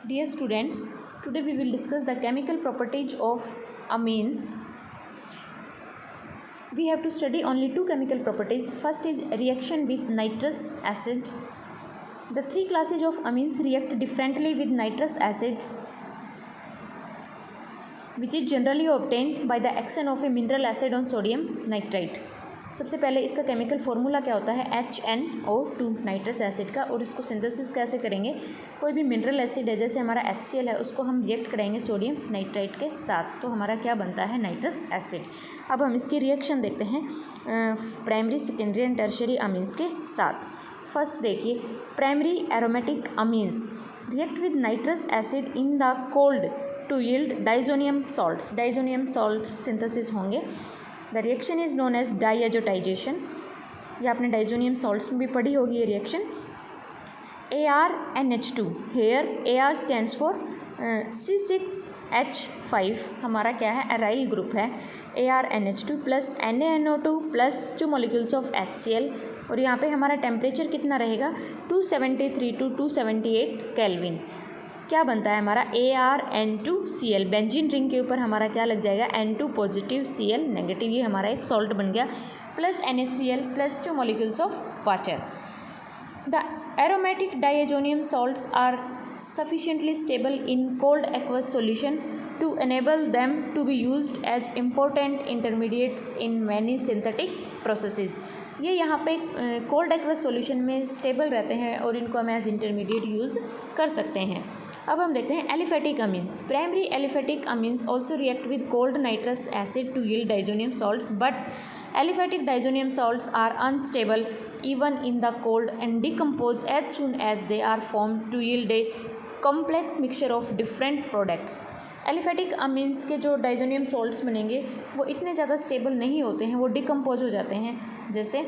Dear students, today we will discuss the chemical properties of amines. We have to study only two chemical properties. First is reaction with nitrous acid. The three classes of amines react differently with nitrous acid, which is generally obtained by the action of a mineral acid on sodium nitrite. सबसे पहले इसका chemical formula क्या होता है, HNO2 nitrous acid का, और इसको synthesis कैसे करेंगे। कोई भी मिनरल एसिड है, जैसे हमारा HCl है, उसको हम रिएक्ट करेंगे सोडियम नाइट्राइट के साथ, तो हमारा क्या बनता है, नाइट्रस एसिड। अब हम इसकी रिएक्शन देखते हैं primary, secondary and tertiary amines के साथ। फर्स्ट देखिए, primary aromatic amines react with nitrous acid in the cold to yield diazonium salts. Diazonium salts synthesis होंगे। The reaction is known as diazotization. ये आपने डाइजोनियम सॉल्ट्स में भी पढ़ी होगी ये reaction. ArNH2, here AR stands for C6H5, हमारा क्या है, एराइल ग्रुप है। ArNH2 plus NaNO2 plus 2 molecules of HCl, और यहाँ पे हमारा टेम्परेचर कितना रहेगा, 273 to 278 केल्विन। क्या बनता है हमारा, ArN2Cl। बेंजीन रिंग के ऊपर हमारा क्या लग जाएगा, N2 पॉजिटिव Cl नेगेटिव, ये हमारा एक सॉल्ट बन गया, plus NaCl plus 2 molecules of water. The aromatic diazonium salts are sufficiently stable in cold aqueous solution to enable them to be used as important intermediates in many synthetic processes। ये यहाँ पे cold aqueous solution में stable रहते हैं और इनको हम as intermediate use कर सकते हैं। अब हम देखते हैं aliphatic amines. Primary aliphatic amines also react with cold nitrous acid to yield diazonium salts, but aliphatic diazonium salts are unstable even in the cold and decompose as soon as they are formed to yield a complex mixture of different products। Aliphatic amines के जो diazonium salts बनेंगे वो इतने ज़्यादा stable नहीं होते हैं, वो डिकम्पोज हो जाते हैं। जैसे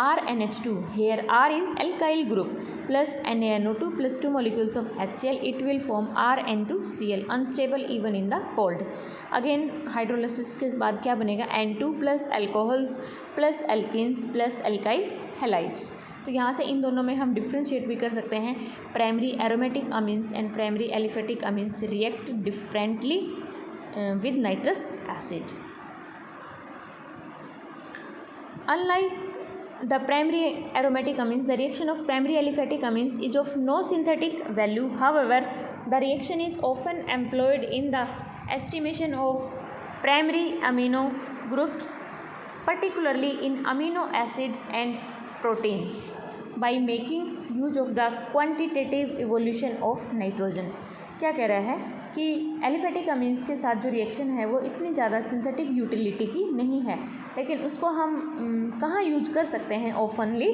RNH2, here R is alkyl group plus NaNO2 plus 2 molecules of HCl, it will form RN2Cl, unstable even in the cold। Again hydrolysis के बाद क्या बनेगा, N2 plus alcohols plus alkenes plus alkyl halides. तो यहाँ से इन दोनों में हम डिफ्रेंशिएट भी कर सकते हैं। Primary aromatic amines and primary aliphatic amines react differently with nitrous acid. Unlike the primary aromatic amines, the reaction of primary aliphatic amines is of no synthetic value. However, the reaction is often employed in the estimation of primary amino groups, particularly in amino acids and proteins, by making use of the quantitative evolution of nitrogen। क्या कह रहा है कि aliphatic amines के साथ जो reaction है वो इतनी ज़्यादा सिंथेटिक यूटिलिटी की नहीं है, लेकिन उसको हम कहाँ यूज कर सकते हैं, openly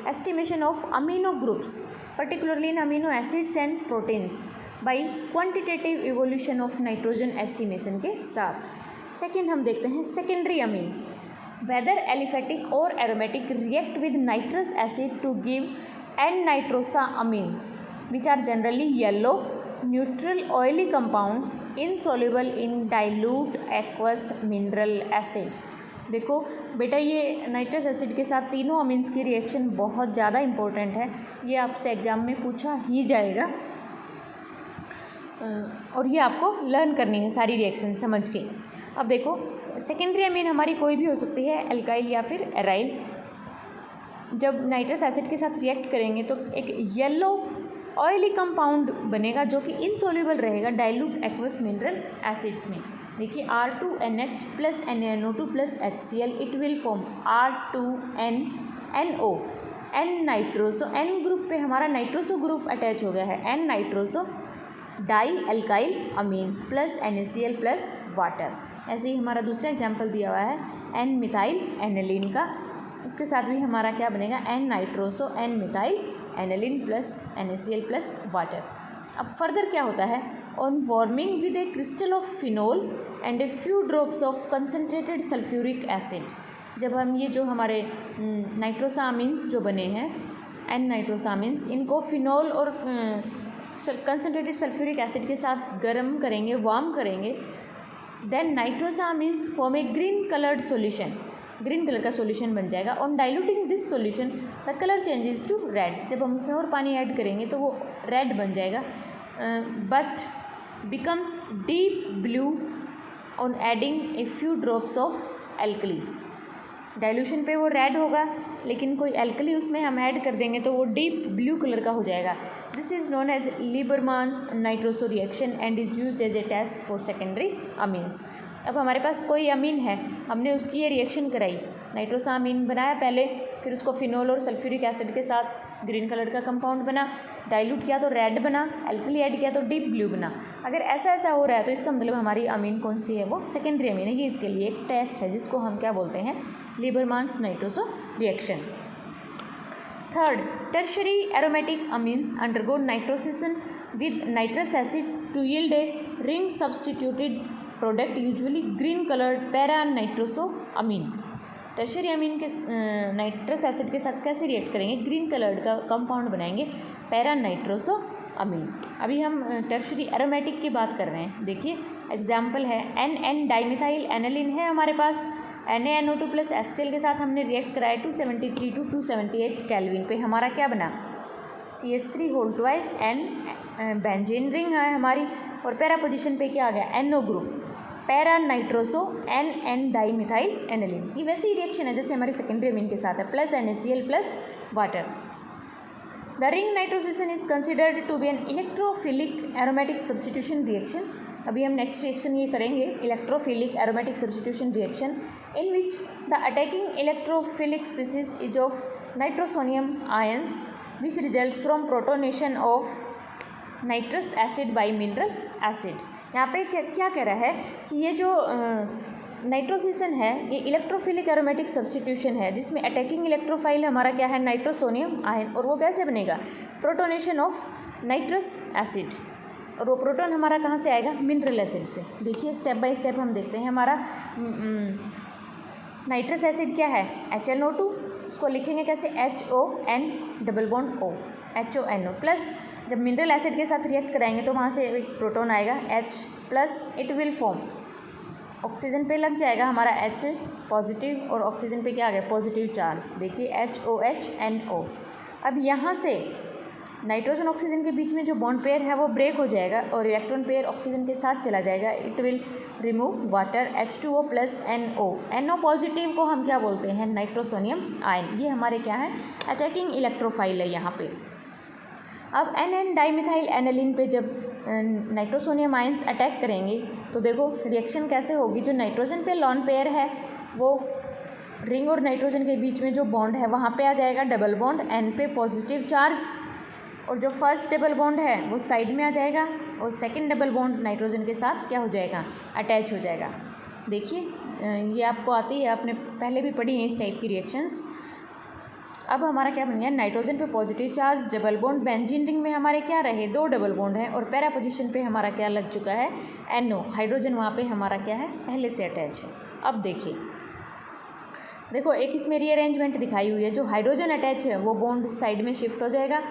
estimation of amino groups, particularly in amino acids and proteins, by quantitative evolution of nitrogen estimation के साथ। सेकेंड हम देखते हैं सेकेंडरी अमीन्स। वेदर एलिफेटिक और aromatic react with nitrous acid to give N-nitrosa amines, which are generally yellow neutral oily compounds insoluble in dilute aqueous mineral acids। देखो बेटा, ये nitrous acid के साथ तीनों अमीन्स की रिएक्शन बहुत ज़्यादा इम्पोर्टेंट है, ये आपसे एग्ज़ाम में पूछा ही जाएगा और ये आपको लर्न करनी है सारी रिएक्शन समझ के। अब देखो, सेकेंडरी अमीन हमारी कोई भी हो सकती है, एल्काइल या फिर एराइल। जब नाइट्रस एसिड के साथ रिएक्ट करेंगे तो एक येलो ऑयली कंपाउंड बनेगा जो कि इनसोल्यूबल रहेगा डाइल्यूट एक्वस मिनरल एसिड्स में। देखिए R2NH plus NaNO2 plus HCl, it will form R2NNO, N nitroso, N group पे हमारा नाइट्रोसो ग्रुप अटैच हो गया है, N नाइट्रोसो डाई एल्काइल अमीन प्लस NaCl प्लस वाटर। ऐसे ही हमारा दूसरा एग्जाम्पल दिया हुआ है N मिथाइल एनिलीन का, उसके साथ भी हमारा क्या बनेगा, N nitroso N methyl aniline plus NaCl plus water. अब फर्दर क्या होता है, on warming with A crystal of phenol and a few drops of concentrated sulphuric acid. जब हम ये जो हमारे नाइट्रोसामीन्स जो बने हैं, N नाइट्रोसामीन्स, इनको फिनोल और कंसनट्रेटेड सल्फ्यूरिक एसिड के साथ गर्म करेंगे, वार्म करेंगे, then nitrosamines form a green coloured solution, green colour का सॉल्यूशन बन जाएगा। On diluting this solution the colour changes to red. जब हम उसमें और पानी ऐड करेंगे तो वो रेड बन जाएगा। but becomes deep blue on adding a few drops of alkali. Dilution पे वो रेड होगा, लेकिन कोई एल्कली उसमें हम ऐड कर देंगे तो वो डीप ब्लू कलर का हो जाएगा. This is known as Liebermann's nitroso reaction and is used as a test for secondary amines. अब हमारे पास कोई अमीन है, हमने उसकी ये रिएक्शन कराई, नाइट्रोसा अमीन बनाया पहले, फिर उसको फिनोल और सल्फ्यूरिक एसिड के साथ ग्रीन कलर का कंपाउंड बना, डाइल्यूट किया तो रेड बना, एल्कली ऐड किया तो डीप ब्लू बना. अगर ऐसा हो रहा है तो इसका मतलब हमारी अमीन कौन सी है, वो सेकेंडरी अमीन है. ये इसके लिए एक टेस्ट है जिसको हम क्या बोलते हैं, Liebermann's nitroso reaction. Third, tertiary aromatic amines undergo nitrosation with nitrous acid to yield a ring substituted product usually green coloured para nitroso amine. Tertiary amine के नाइट्रस एसिड के साथ कैसे रिएक्ट करेंगे, ग्रीन कलर्ड का compound बनाएंगे, para nitroso amine. अभी हम tertiary aromatic की बात कर रहे हैं. देखिए एग्जाम्पल है, NN डाइमिथाइल एनालिन है हमारे पास, NaNO2 प्लस HCl के साथ हमने रिएक्ट कराया 273 टू 278 केल्विन पे. हमारा क्या बना, CH3 whole twice N benzene ring है हमारी, और पैरा पोजीशन पे क्या आ गया, NO group, para nitroso NN dimethyl aniline. ये वैसी रिएक्शन है जैसे हमारी सेकेंडरी अमीन के साथ है, plus NaCl plus water. The ring nitrosation is considered to be an electrophilic aromatic substitution reaction. अभी हम नेक्स्ट रिएक्शन ये करेंगे, electrophilic aromatic substitution reaction, in which the attacking electrophilic species is of nitrosonium ions which results from protonation of nitrous acid by mineral acid. यहाँ पे क्या कह रहा है कि ये जो नाइट्रोसिसन है ये इलेक्ट्रोफिलिक एरोमेटिक सब्स्टिट्यूशन है जिसमें अटैकिंग इलेक्ट्रोफाइल हमारा क्या है, नाइट्रोसोनियम आयन, और वो कैसे बनेगा, प्रोटोनेशन ऑफ नाइट्रस एसिड, और वो प्रोटॉन हमारा कहाँ से आएगा, मिनरल एसिड से. देखिए स्टेप बाय स्टेप हम देखते हैं. हमारा नाइट्रस एसिड क्या है, HNO2, उसको लिखेंगे कैसे, HON double bond O, HONO plus, जब मिनरल एसिड के साथ रिएक्ट कराएंगे तो वहाँ से एक प्रोटॉन आएगा H plus, it will form, oxygen पे लग जाएगा हमारा H पॉजिटिव, और ऑक्सीजन पे क्या आ गया, पॉजिटिव चार्ज. देखिए HOHNO. अब यहाँ से नाइट्रोजन ऑक्सीजन के बीच में जो बॉन्ड पेयर है वो ब्रेक हो जाएगा और इलेक्ट्रॉन पेयर ऑक्सीजन के साथ चला जाएगा. It will remove water, H2O plus NO. NO positive को हम क्या बोलते हैं, नाइट्रोसोनियम आयन. ये हमारे क्या है, अटैकिंग इलेक्ट्रोफाइल है यहाँ पे. अब NN डाइमिथाइल एनालिन पे जब नाइट्रोसोनियम आयंस अटैक करेंगे तो देखो रिएक्शन कैसे होगी. जो नाइट्रोजन पे लॉन पेयर है वो रिंग और नाइट्रोजन के बीच में जो बॉन्ड है वहाँ पे आ जाएगा डबल बॉन्ड, N पे पॉजिटिव चार्ज, और जो फर्स्ट डबल बॉन्ड है वो साइड में आ जाएगा, और सेकंड डबल बॉन्ड नाइट्रोजन के साथ क्या हो जाएगा, अटैच हो जाएगा. देखिए ये आपको आती है, आपने पहले भी पढ़ी है इस टाइप की रिएक्शंस. अब हमारा क्या बन गया, नाइट्रोजन पे positive charge, double bond, benzene ring में हमारे क्या रहे, 2 डबल बॉन्ड है, और पैरा पोजीशन पे हमारा क्या लग चुका है, NO, हाइड्रोजन वहाँ पे हमारा क्या है, पहले से अटैच है. अब देखिए, देखो एक इसमें रीअरेंजमेंट दिखाई हुई है, जो हाइड्रोजन अटैच है वो बॉन्ड साइड में शिफ्ट हो जाएगा,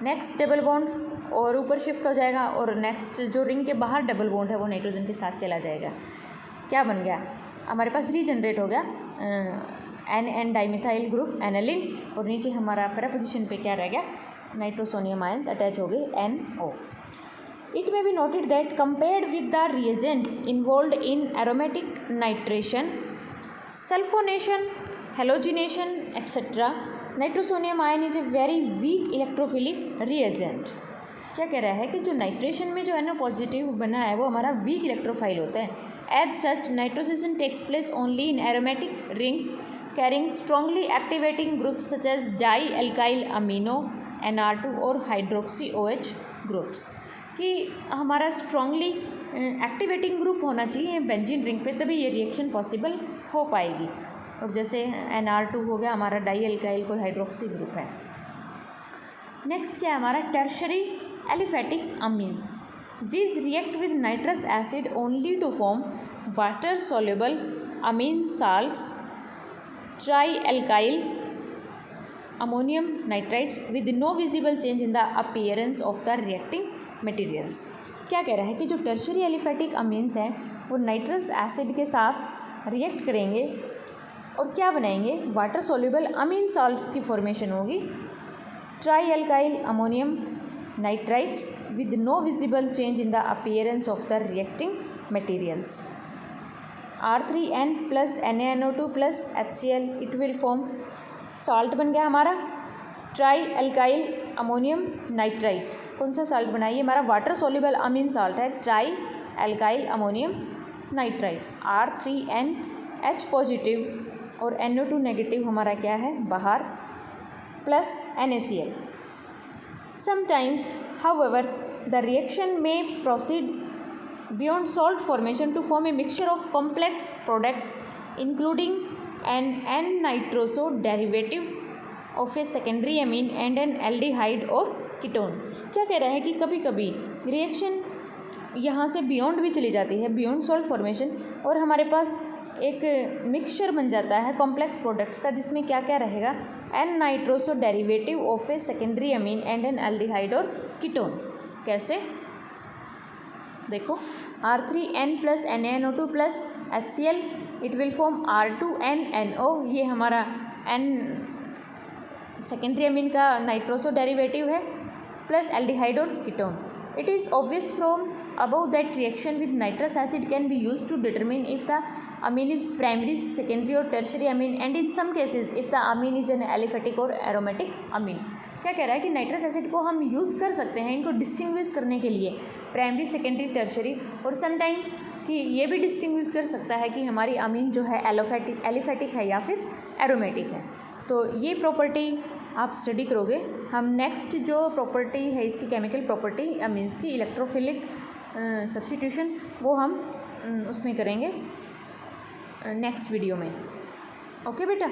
नेक्स्ट डबल बॉन्ड और ऊपर शिफ्ट हो जाएगा, और नेक्स्ट जो रिंग के बाहर डबल बॉन्ड है वो नाइट्रोजन के साथ चला जाएगा. क्या बन गया, हमारे पास रीजनरेट हो गया NN डाइमिथाइल ग्रुप एनालिन, और नीचे हमारा पैरा पोजीशन पे क्या रह गया, नाइट्रोसोनियम आयंस अटैच हो गए NO. It may be noted that compared with the reagents involved in aromatic nitration, sulphonation, halogenation etcetera, nitrosonium ion is a very weak electrophilic reagent. क्या कह रहा है कि जो नाइट्रेशन में जो NO पॉजिटिव बना है वो हमारा वीक इलेक्ट्रोफाइल होता है. As such nitrosation takes place only in aromatic rings carrying strongly activating groups such as di alkyl amino, NR2 और हाइड्रोक्सी OH ग्रुप्स. कि हमारा स्ट्रांगली एक्टिवेटिंग ग्रुप होना चाहिए बेंजीन रिंग पे, तभी ये रिएक्शन पॉसिबल हो पाएगी. और जैसे NR2 हो गया हमारा डाई एल्काइल कोई हाइड्रोक्सी ग्रुप है. नेक्स्ट क्या है हमारा, tertiary aliphatic amines. This react with nitrous acid only to form water soluble amine salts, trialkyl ammonium nitrides with no visible change in the appearance of the reacting materials. क्या कह रहा है कि जो tertiary aliphatic amines हैं वो nitrous acid के साथ रिएक्ट करेंगे और क्या बनाएंगे, वाटर सोल्यूबल अमीन साल्ट्स की फॉर्मेशन होगी, try alkyl ammonium nitrites with no visible change in the appearance of the reacting materials. R3N plus NaNO2 plus HCl, it will form salt बन गया हमारा ट्राई एल्काइल अमोनियम नाइट्राइट. कौन सा salt बना? ये हमारा वाटर सोल्यूबल अमीन salt है, try alkyl ammonium nitrites. R3NH positive और NO2 नेगेटिव हमारा क्या है बाहर, plus NaCl. Sometimes, however, the reaction may proceed beyond salt formation to form a mixture of complex products including an N-nitroso derivative of a secondary amine and an aldehyde or ketone. क्या कह रहा है कि कभी कभी reaction यहाँ से beyond भी चली जाती है, बियॉन्ड सॉल्ट फॉर्मेशन, और हमारे पास एक मिक्सचर बन जाता है कॉम्प्लेक्स प्रोडक्ट्स का, जिसमें क्या क्या रहेगा, N nitroso derivative of a secondary amine and an aldehyde और कीटोन. कैसे देखो, R3N plus NaNO2 plus HCl, it will form R2NNO. ये हमारा N सेकेंडरी अमीन का नाइट्रोसो डेरिवेटिव है, प्लस एल्डिहाइड और ketone. It is obvious from above that reaction with nitrous acid can be used to determine if the amine is primary, secondary or tertiary amine, and in some cases if the amine is an aliphatic or aromatic amine. क्या कह रहा है कि nitrous acid को हम use कर सकते हैं इनको डिस्टिंग्विश करने के लिए, प्राइमरी, सेकेंडरी, टर्शरी, और समटाइम्स कि ये भी डिस्टिंग्विश कर सकता है कि हमारी अमीन जो है एलिफेटिक है या फिर एरोमेटिक है. तो ये प्रॉपर्टी आप स्टडी करोगे. हम नेक्स्ट जो प्रॉपर्टी है इसकी केमिकल प्रॉपर्टी अमीन्स की, इलेक्ट्रोफिलिक सब्स्टिट्यूशन, वो हम उसमें करेंगे नेक्स्ट वीडियो में. ओके बेटा.